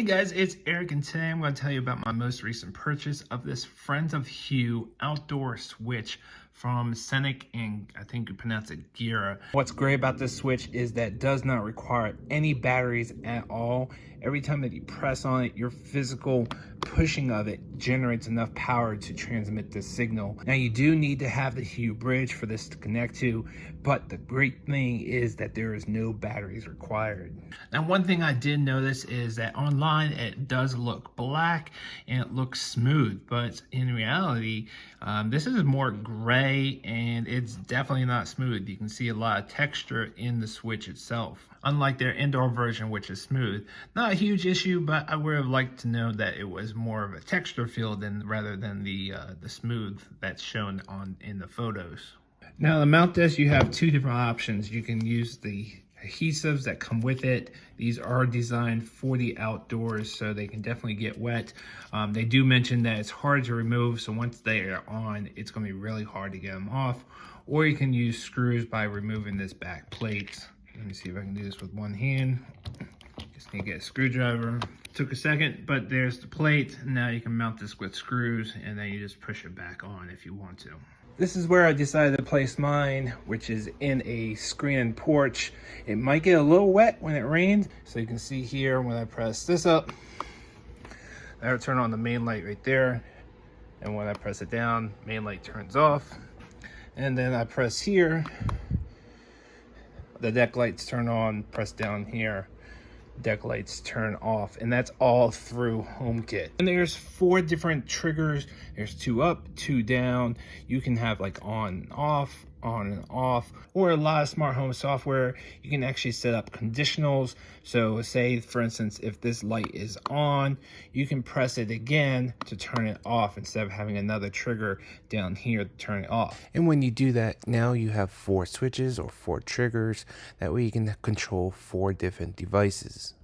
Hey guys, it's Eric, and today I'm going to tell you about my most recent purchase of this Friends of Hue outdoor switch from Senic, and I think you pronounce it Gira. What's great about this switch is that it does not require any batteries at all. Every time that you press on it, your physical pushing of it generates enough power to transmit the signal. Now you do need to have the Hue bridge for this to connect to, but the great thing is that there is no batteries required. Now one thing I did notice is that online it does look black and it looks smooth, but in reality this is more gray and it's definitely not smooth. You can see a lot of texture in the switch itself, unlike their indoor version, which is smooth. Not a huge issue, but I would have liked to know that it was more of a texture feel rather than the smooth that's shown in the photos. Now the mount disc, you have two different options. You can use the adhesives that come with it. These are designed for the outdoors, so they can definitely get wet. They do mention that it's hard to remove, so once they are on, it's going to be really hard to get them off. Or you can use screws by removing this back plate. Let me see if I can do this with one hand. Just need to get a screwdriver. Took a second, but there's the plate. Now you can mount this with screws, and then you just push it back on if you want to. This is where I decided to place mine, which is in a screened porch. It might get a little wet when it rains, so you can see here when I press this up, that'll turn on the main light right there, and when I press it down, main light turns off. And then I press here, the deck lights turn on. Press down here, deck lights turn off, and that's all through HomeKit. And there's 4 different triggers. There's 2 up, 2 down. You can have like on and off, or a lot of smart home software, you can actually set up conditionals. So say, for instance, if this light is on, you can press it again to turn it off instead of having another trigger down here to turn it off. And when you do that, now you have 4 switches or 4 triggers. That way you can control 4 different devices.